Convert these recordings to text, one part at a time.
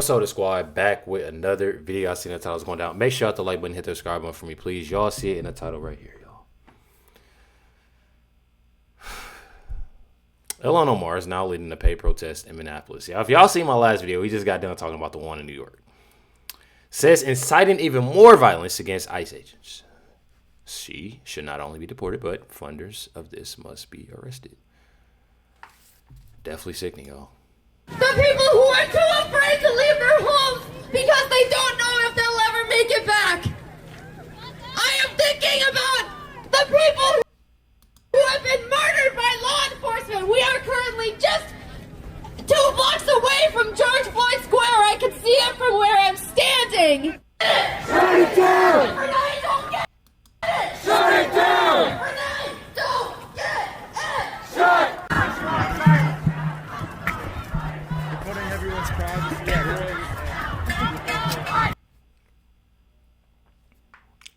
What's up, the squad? Back with another video. I seen the title's going down. Make sure you hit the like button, hit the subscribe button for me, please. Y'all see it in the title right here, y'all. Ilhan Omar is now leading the pay protest in Minneapolis. Yeah, if y'all seen my last video, we just got done talking about the one in New York. Says inciting even more violence against ICE agents. She should not only be deported, but funders of this must be arrested. Definitely sickening, y'all. The people who are too afraid to leave their homes because they don't know if they'll ever make it back. I am thinking about the people who have been murdered by law enforcement. We are currently just 2 blocks away from George Floyd Square. I can see it from where I'm standing. Shut it down! Renee, don't get it! Shut it down! Renee, don't get it! Shut! Putting everyone's privacy at risk.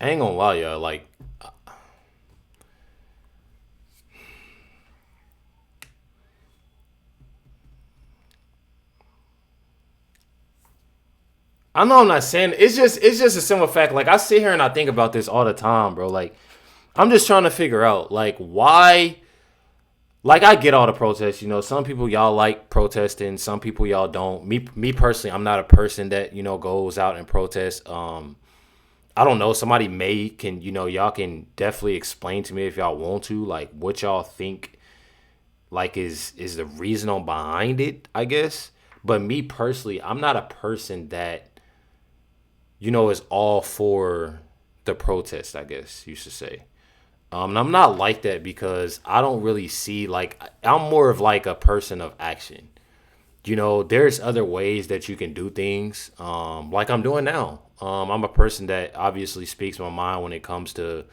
I ain't gonna lie, y'all. Like, I know I'm not saying it's just a simple fact. Like, I sit here and I think about this all the time, bro. Like, I'm just trying to figure out like why. Like, I get all the protests, you know. Some people y'all like protesting, some people y'all don't. Me personally, I'm not a person that, you know, goes out and protests. I don't know. Somebody can, you know, y'all can definitely explain to me if y'all want to, like, what y'all think, like, is the reason behind it, I guess. But me personally, I'm not a person that, you know, is all for the protest, I guess you should say. And I'm not like that because I don't really see, like, I'm more of like a person of action. You know, there's other ways that you can do things, like I'm doing now. I'm a person that obviously speaks my mind when it comes to,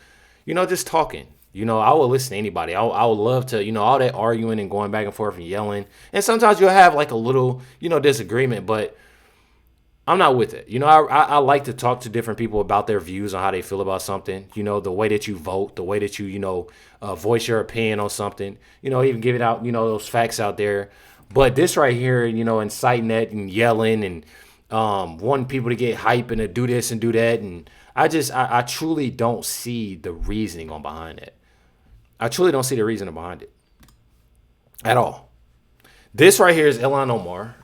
you know, just talking. You know, I will listen to anybody. I would love to, you know, all that arguing and going back and forth and yelling. And sometimes you'll have like a little, you know, disagreement, but I'm not with it. You know, I like to talk to different people about their views on how they feel about something. You know, the way that you vote, the way that you, you know, voice your opinion on something. You know, even give it out, you know, those facts out there. But this right here, you know, inciting that and yelling and wanting people to get hype and to do this and do that. And I truly don't see the reasoning on behind it. I truly don't see the reasoning behind it at all. This right here is Ilhan Omar.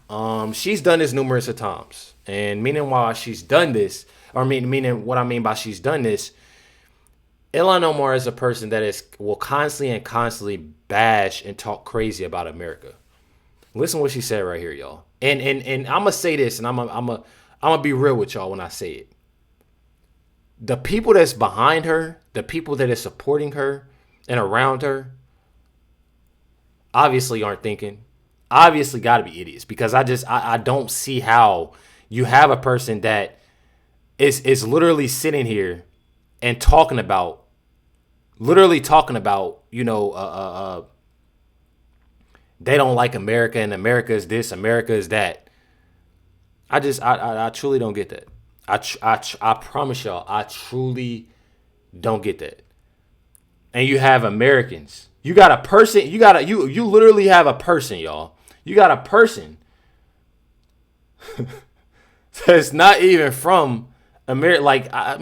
She's done this numerous of times. And meaning why she's done this, or meaning what I mean by she's done this, Ilhan Omar is a person that will constantly bash and talk crazy about America. Listen what she said right here, y'all. And I'm gonna say this, and I'm gonna be real with y'all when I say it. The people that's behind her, the people that are supporting her and around her, obviously aren't thinking. Obviously got to be idiots, because I don't see how you have a person that is literally sitting here and talking about, you know, they don't like America and America is this, America is that. I truly don't get that. I promise y'all, I truly don't get that. And you have Americans. You got a person. You literally have a person, y'all. You got a person that's not even from America. Like, I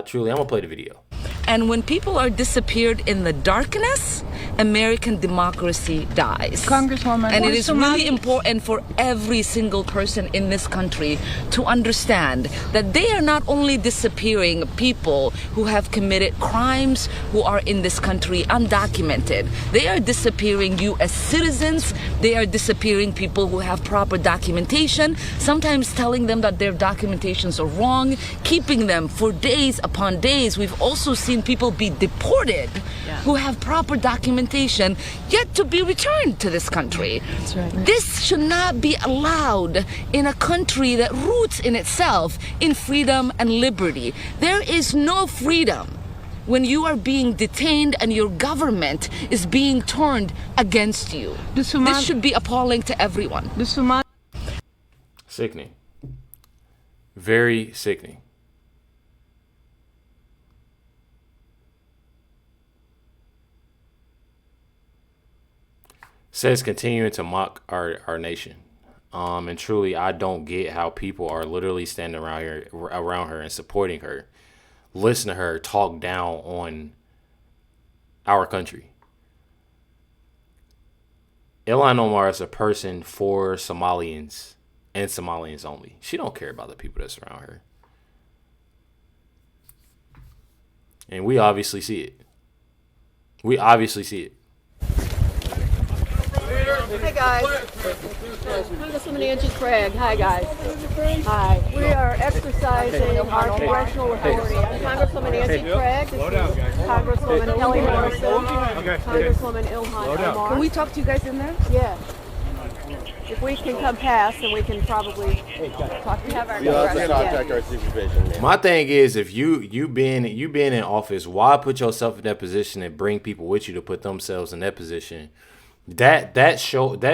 truly, I'm gonna play the video. And when people are disappeared in the darkness, American democracy dies. Congresswoman, and it is really important for every single person in this country to understand that they are not only disappearing people who have committed crimes, who are in this country undocumented. They are disappearing U.S. citizens. They are disappearing people who have proper documentation, sometimes telling them that their documentations are wrong, keeping them for days upon days. We've also seen people be deported who have proper documentation yet to be returned to this country. That's right. This should not be allowed in a country that roots in itself in freedom and liberty. There is no freedom when you are being detained and your government is being turned against you. This should be appalling to everyone. Sickening. Very sickening. Says continuing to mock our nation. And truly, I don't get how people are literally standing around her and supporting her, listen to her talk down on our country. Ilhan Omar is a person for Somalians and Somalians only. She don't care about the people that surround her. And we obviously see it. We obviously see it. Hi guys. Congresswoman Angie Craig. Hi guys. Hi. We are exercising our congressional authority. I'm Congresswoman Angie Craig. This is Congresswoman Kelly Morrison. Congresswoman Ilhan Omar. Can we talk to you guys in there? Yeah. If we can come past, then we can probably talk to have our contact our supervision. My thing is, if you been in office, why put yourself in that position and bring people with you to put themselves in that position? That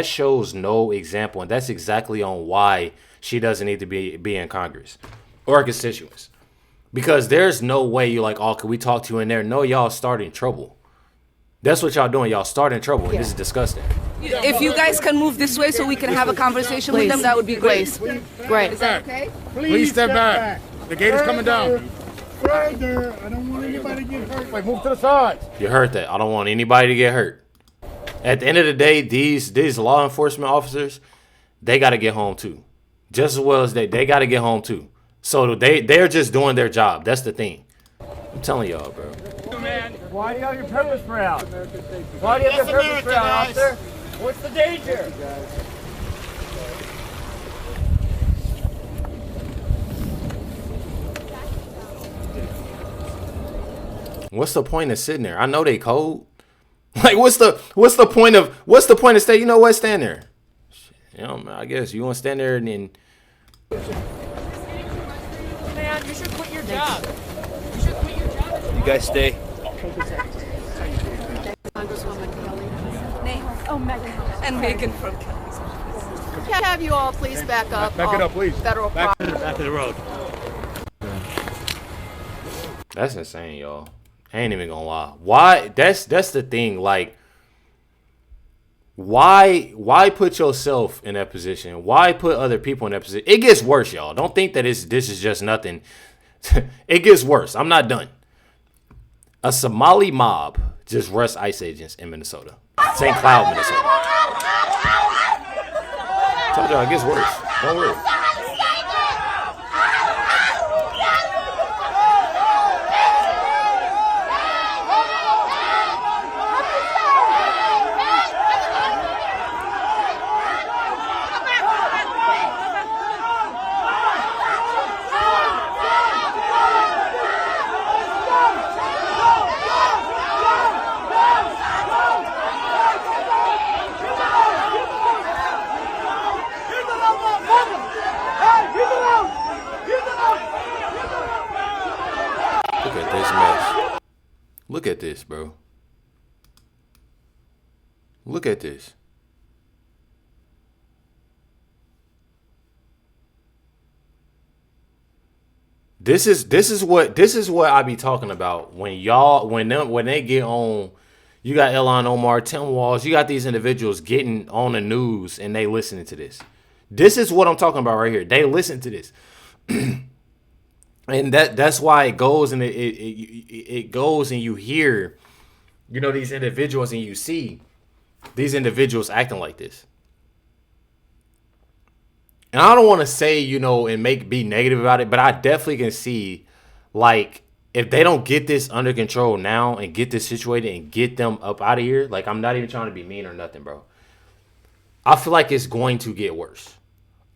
shows no example, and that's exactly on why she doesn't need to be in Congress or constituents. Because there's no way you're like, oh, can we talk to you in there? No, y'all starting trouble. That's what y'all doing. Y'all starting trouble, and this is disgusting. If you guys can move this way so we can have a conversation with them, that would be great. Great. Is that okay? Please step back. The gate is coming down. Further. I don't want anybody to get hurt. Wait, move to the side. You heard that. I don't want anybody to get hurt. At the end of the day, these law enforcement officers, they got to get home too. Just as well as they got to get home too. So they're just doing their job. That's the thing. I'm telling y'all, bro. Why do you have your purpose for out? Why do you have your purpose for out, officer? What's the danger? What's the point of sitting there? I know they cold. Like, what's the point of stay? You know what? Stand there. You know, I guess you want to stand there and then. Man, you should quit your job. You should quit your job. You guys stay. Congresswoman Kelly. Oh, Megan. And Megan from Kelly's. Can I have you all please back up? Back it up, please. Federal property. Back of the road. That's insane, y'all. I ain't even gonna lie. Why? That's the thing. Like, why put yourself in that position? Why put other people in that position? It gets worse, y'all. Don't think that this is just nothing. It gets worse. I'm not done. A Somali mob just arrests ICE agents in Minnesota, St. Cloud, Minnesota. Told y'all it gets worse. Don't worry. Look at this mess. Look at this, bro. Look at this. This is what I be talking about when they get on. You got Ilhan Omar, Tim Walz, you got these individuals getting on the news and they listening to this. This is what I'm talking about right here. They listen to this. And that's why it goes and it goes and you hear, you know, these individuals and you see these individuals acting like this. And I don't want to say, you know, and be negative about it, but I definitely can see, like, if they don't get this under control now and get this situated and get them up out of here, like, I'm not even trying to be mean or nothing, bro. I feel like it's going to get worse.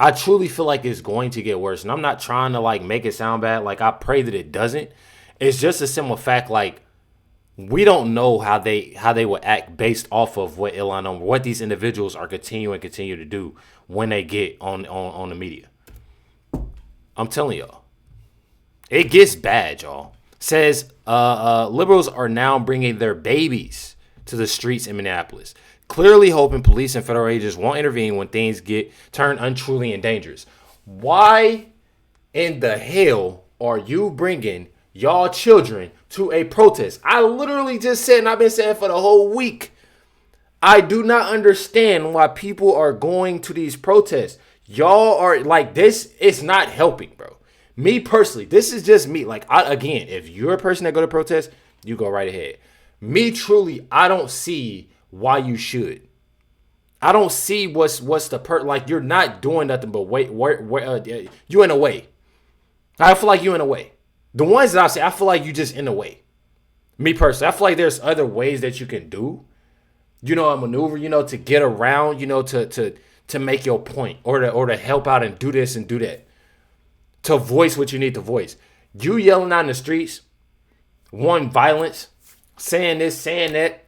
I truly feel like it's going to get worse. And I'm not trying to, like, make it sound bad. Like, I pray that it doesn't. It's just a simple fact, like, we don't know how they would act based off of what Ilhan Omar, what these individuals are continue to do when they get on the media. I'm telling y'all. It gets bad, y'all. Says liberals are now bringing their babies to the streets in Minneapolis, clearly hoping police and federal agents won't intervene when things get turned untruly and dangerous. Why in the hell are you bringing y'all children to a protest? I literally just said, and I've been saying for the whole week, I do not understand why people are going to these protests. Y'all are like this. It's not helping, bro. Me personally, this is just me. Like, again, if you're a person that go to protest, you go right ahead. Me truly, I don't see why you should. I don't see what's the like. You're not doing nothing but you in a way. I feel like you in a way. The ones that I say, I feel like you just in a way. Me personally, I feel like there's other ways that you can do, a maneuver, to get around, to make your point or to help out and do this and do that. To voice what you need to voice. You yelling out in the streets, violence, saying this, saying that.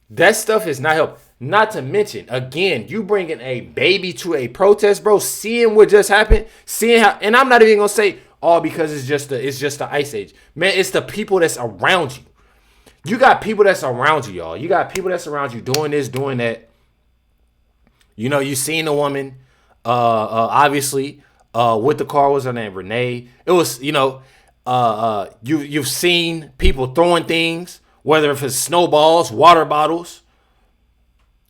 That stuff is not help. Not to mention, again, you bringing a baby to a protest, bro. Seeing what just happened, seeing how, and I'm not even gonna say all because it's just the ice age, man. It's the people that's around you. You got people that's around you, y'all. You got people that's around you doing this, doing that. You seen a woman, obviously. With the car, was her name Renee? It was, you've seen people throwing things, whether if it's snowballs, water bottles,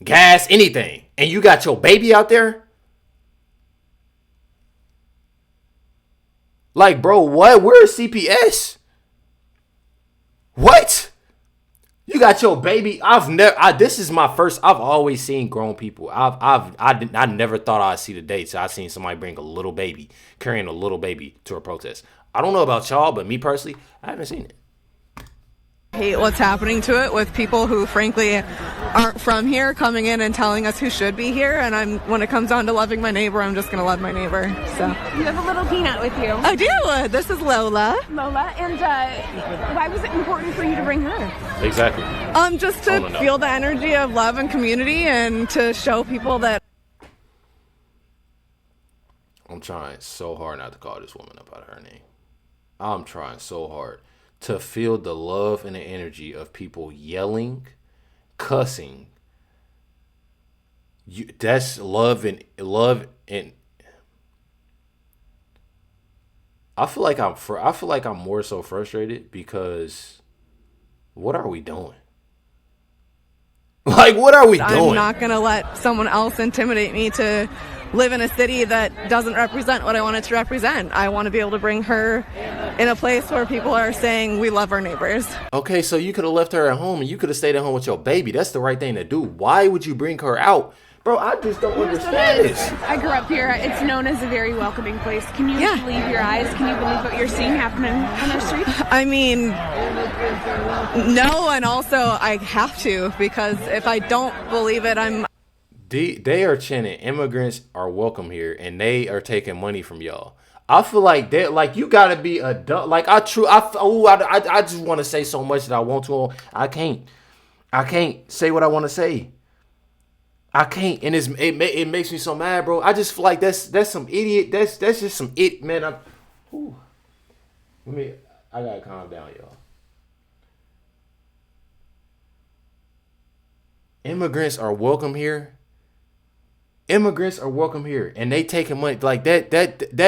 gas, anything, and you got your baby out there. Like, bro, what? Where's CPS? What? You got your baby. This is my first. I've always seen grown people. I never thought I'd see the day. So I seen somebody bring a little baby, carrying a little baby to a protest. I don't know about y'all, but me personally, I haven't seen it. Hate what's happening to it with people who frankly aren't from here coming in and telling us who should be here. And when it comes down to loving my neighbor, I'm just going to love my neighbor. So you have a little peanut with you. I do. This is Lola. And why was it important for you to bring her? Exactly. Just to feel the energy of love and community and to show people that. I'm trying so hard not to call this woman up out of her name. I'm trying so hard to feel the love and the energy of people yelling, cussing. That's love and I feel like I'm more so frustrated because what are we doing? Like, what are we doing? I'm not going to let someone else intimidate me to live in a city that doesn't represent what I want it to represent. I want to be able to bring her in a place where people are saying we love our neighbors. Okay, so you could have left her at home and you could have stayed at home with your baby. That's the right thing to do. Why would you bring her out? Bro, I just don't understand this. I grew up here. It's known as a very welcoming place. Can you believe your eyes? Can you believe what you're seeing happening on the street? I mean, no, and also I have to, because if I don't believe it, They are chanting, immigrants are welcome here, and they are taking money from y'all. I feel like you gotta be a dumb. Like I just want to say so much that I want to. I can't say what I want to say. I can't, and it makes me so mad, bro. I just feel like that's some idiot. That's just some it, man. I gotta calm down, y'all. Immigrants are welcome here. Immigrants are welcome here, and they taking money like that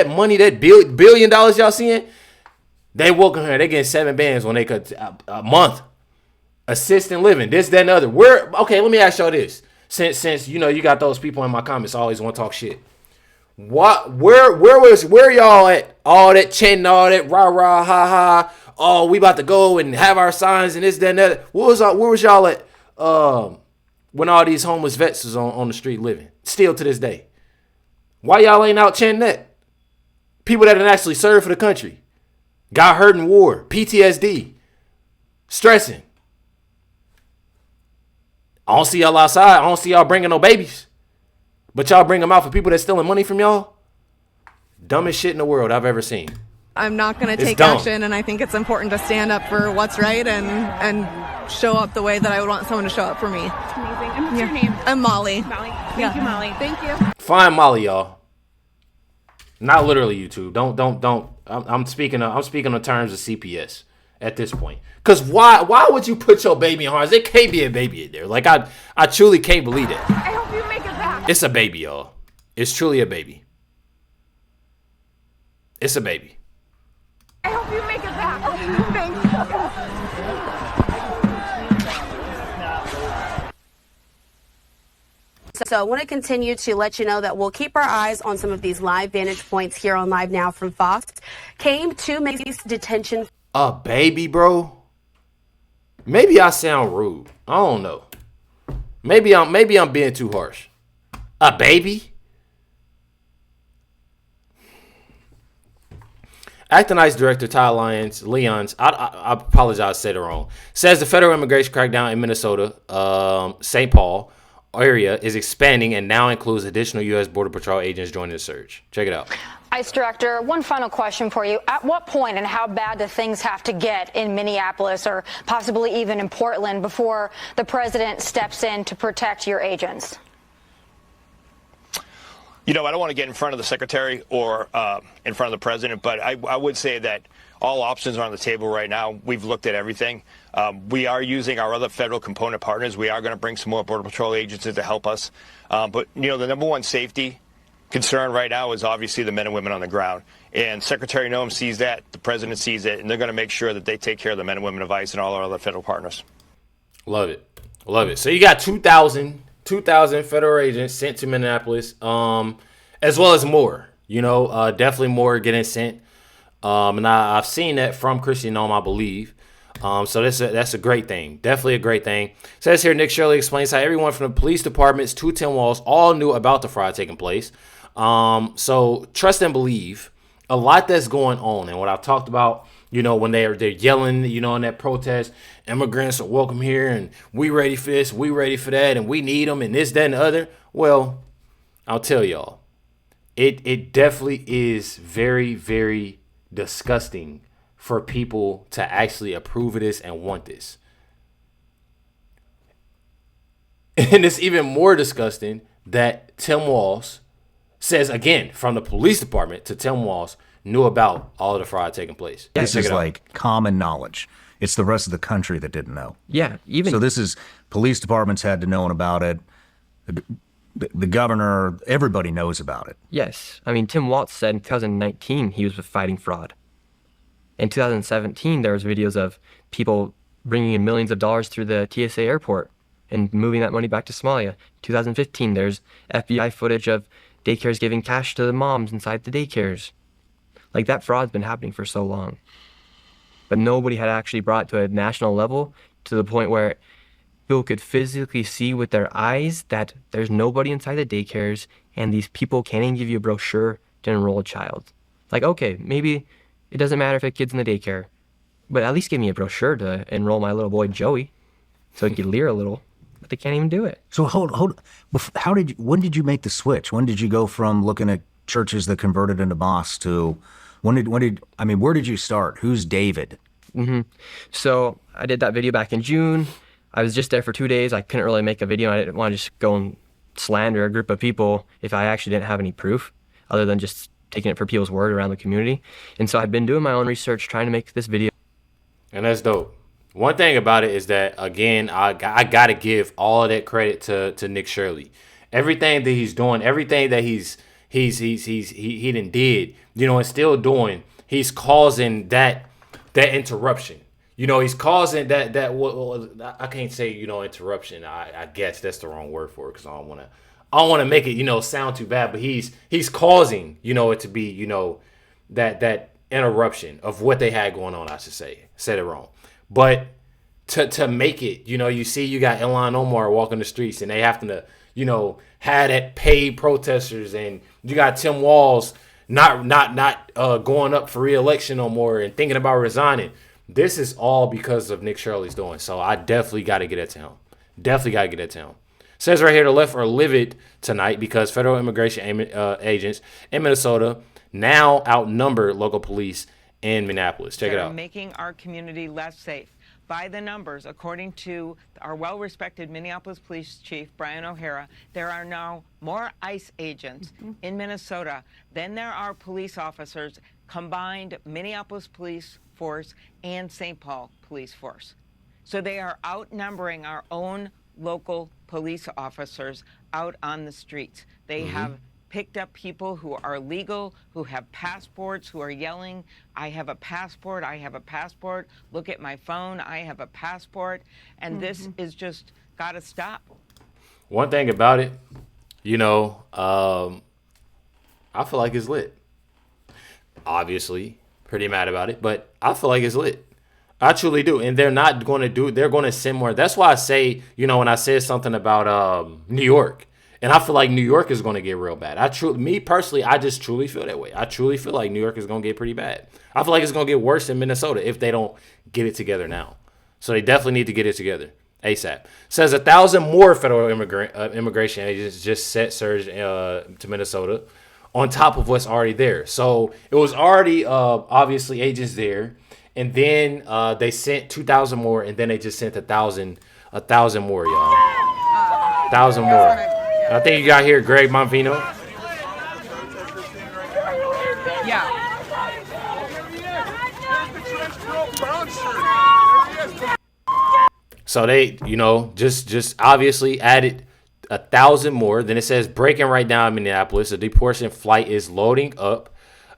money, that $1 billion y'all seeing. They welcome here. They getting 7 bands when they could a month. Assistant living, this, that, and the other. Okay, let me ask y'all this. Since you got those people in my comments always want to talk shit. Where y'all at? All that chanting, all that rah rah ha ha. Oh, we about to go and have our signs and this, that, and that. Where was y'all at? When all these homeless vets was on the street living, still to this day. Why y'all ain't out chanting that? People that actually served for the country, got hurt in war, PTSD, stressing. I don't see y'all outside. I don't see y'all bringing no babies. But y'all bring them out for people that's stealing money from y'all? Dumbest shit in the world I've ever seen. I'm not going to take action, and I think it's important to stand up for what's right and show up the way that I would want someone to show up for me. That's amazing. And what's your name? I'm Molly. Molly. Thank you, Molly. Thank you. Find Molly, y'all. Not literally YouTube. Don't. I'm speaking in terms of CPS at this point. Because why would you put your baby in harm's? There can't be a baby in there. Like, I truly can't believe it. I hope you make it back. It's a baby, y'all. It's truly a baby. It's a baby. I hope you make it back. Thanks. So I want to continue to let you know that we'll keep our eyes on some of these live vantage points here on Live Now from Fox. Came to Macy's detention. A baby, bro? Maybe I sound rude. I don't know. Maybe I'm being too harsh. A baby? Acting Nice Director Todd Leons, I apologize, I said it wrong, says the federal immigration crackdown in Minnesota, St. Paul area is expanding and now includes additional U.S. Border Patrol agents joining the surge. Check it out. ICE Director, one final question for you. At what point and how bad do things have to get in Minneapolis or possibly even in Portland before the president steps in to protect your agents? You know, I don't want to get in front of the secretary or in front of the president, but I would say that all options are on the table right now. We've looked at everything. We are using our other federal component partners. We are going to bring some more Border Patrol agents in to help us. But, you know, the number one safety concern right now is obviously the men and women on the ground. And Secretary Noem sees that, the president sees it, and they're going to make sure that they take care of the men and women of ICE and all our other federal partners. Love it. Love it. So you got 2,000 federal agents sent to Minneapolis, as well as more. You know, definitely more getting sent. And I've seen that from Kristi Noem, I believe. So that's a great thing. Definitely a great thing. Says here, Nick Shirley explains how everyone from the police departments to Tim Walz all knew about the fraud taking place. So trust and believe. A lot that's going on. And what I've talked about, you know, when they're yelling, you know, in that protest, immigrants are welcome here, and we ready for this, we ready for that, and we need them, and this, that, and the other. Well, I'll tell y'all, it definitely is very, very disgusting for people to actually approve of this and want this. And it's even more disgusting that Tim Walz says, again, from the police department to Tim Walz, knew about all of the fraud taking place. This is like common knowledge. It's the rest of the country that didn't know. Yeah, even so. This is police departments had to know about it. The governor, everybody knows about it. Yes, I mean Tim Walz said in 2019 he was fighting fraud. In 2017, there was videos of people bringing in millions of dollars through the TSA airport and moving that money back to Somalia. 2015, there's FBI footage of daycares giving cash to the moms inside the daycares. Like, that fraud's been happening for so long. But nobody had actually brought it to a national level to the point where people could physically see with their eyes that there's nobody inside the daycares and these people can't even give you a brochure to enroll a child. Like, okay, maybe it doesn't matter if a kid's in the daycare, but at least give me a brochure to enroll my little boy Joey so he can leer a little. But they can't even do it. So hold. When did you make the switch? When did you go from looking at churches that converted into mosques to where did you start? Who's David? Mm-hmm. So I did that video back in June. I was just there for 2 days. I couldn't really make a video. I didn't want to just go and slander a group of people if I actually didn't have any proof other than just taking it for people's word around the community. And so I've been doing my own research, trying to make this video. And that's dope. One thing about it is that, again, I got to give all of that credit to Nick Shirley. Everything that he's doing, everything that he done did, you know, and still doing, he's causing that interruption. You know, he's causing that I can't say, you know, interruption. I guess that's the wrong word for it because I don't want to make it, you know, sound too bad. But he's causing, you know, it to be, you know, that interruption of what they had going on. I should say, said it wrong. But to make it, you know, you got Ilhan Omar walking the streets and they have to, you know, had that paid protesters, and you got Tim Walz not going up for re-election no more and thinking about resigning. This is all because of Nick Shirley's doing. So I definitely got to get it to him. Says right here, the left are livid tonight because federal immigration agents in Minnesota now outnumber local police in Minneapolis. Check it out. Making our community less safe. By the numbers, according to our well-respected Minneapolis Police Chief, Brian O'Hara, there are now more ICE agents in Minnesota than there are police officers, combined Minneapolis Police Force and St. Paul Police Force. So they are outnumbering our own local police officers out on the streets. They have picked up people who are legal, who have passports, who are yelling, I have a passport, I have a passport, look at my phone, I have a passport, and this is just got to stop. One thing about it, you know, I feel like it's lit. Obviously, pretty mad about it, but I feel like it's lit. I truly do. And they're not going to do it. They're going to send more. That's why I say, you know, when I said something about New York, and I feel like New York is going to get real bad. Me personally, I just truly feel that way. I truly feel like New York is going to get pretty bad. I feel like it's going to get worse in Minnesota if they don't get it together now. So they definitely need to get it together ASAP. Says 1,000 more federal immigration agents just set surge to Minnesota on top of what's already there. So it was already obviously agents there. And then they sent 2,000 more, and then they just sent 1,000 more, y'all. 1,000 more. I think you got here Greg Monvino. Yeah. So they, you know, just obviously added 1,000 more. Then it says breaking right now in Minneapolis. A deportation flight is loading up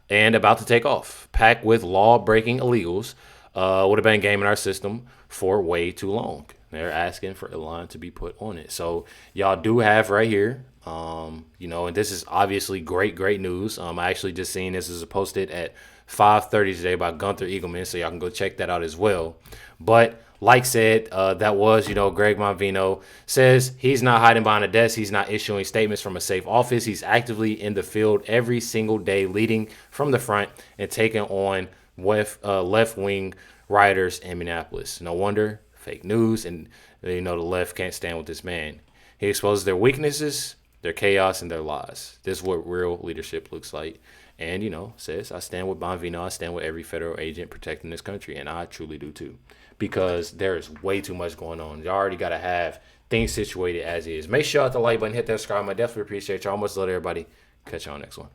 and about to take off, packed with law-breaking illegals. Would have been gaming our system for way too long. They're asking for Ilhan to be put on it. So y'all do have right here, you know, and this is obviously great news. I actually just seen this is posted at 5:30 today by Gunther Eagleman, so y'all can go check that out as well. But like said, that was, you know, Greg Monvino says he's not hiding behind a desk. He's not issuing statements from a safe office. He's actively in the field every single day, leading from the front and taking on left-wing rioters in Minneapolis. No wonder, fake news, and you know the left can't stand with this man. He exposes their weaknesses, their chaos, and their lies. This is what real leadership looks like. And, you know, says, I stand with Bonvino. I stand with every federal agent protecting this country, and I truly do too. Because there is way too much going on. You already got to have things situated as is. Make sure you hit the like button, hit that subscribe. I definitely appreciate y'all. Much love to everybody. Catch y'all next one.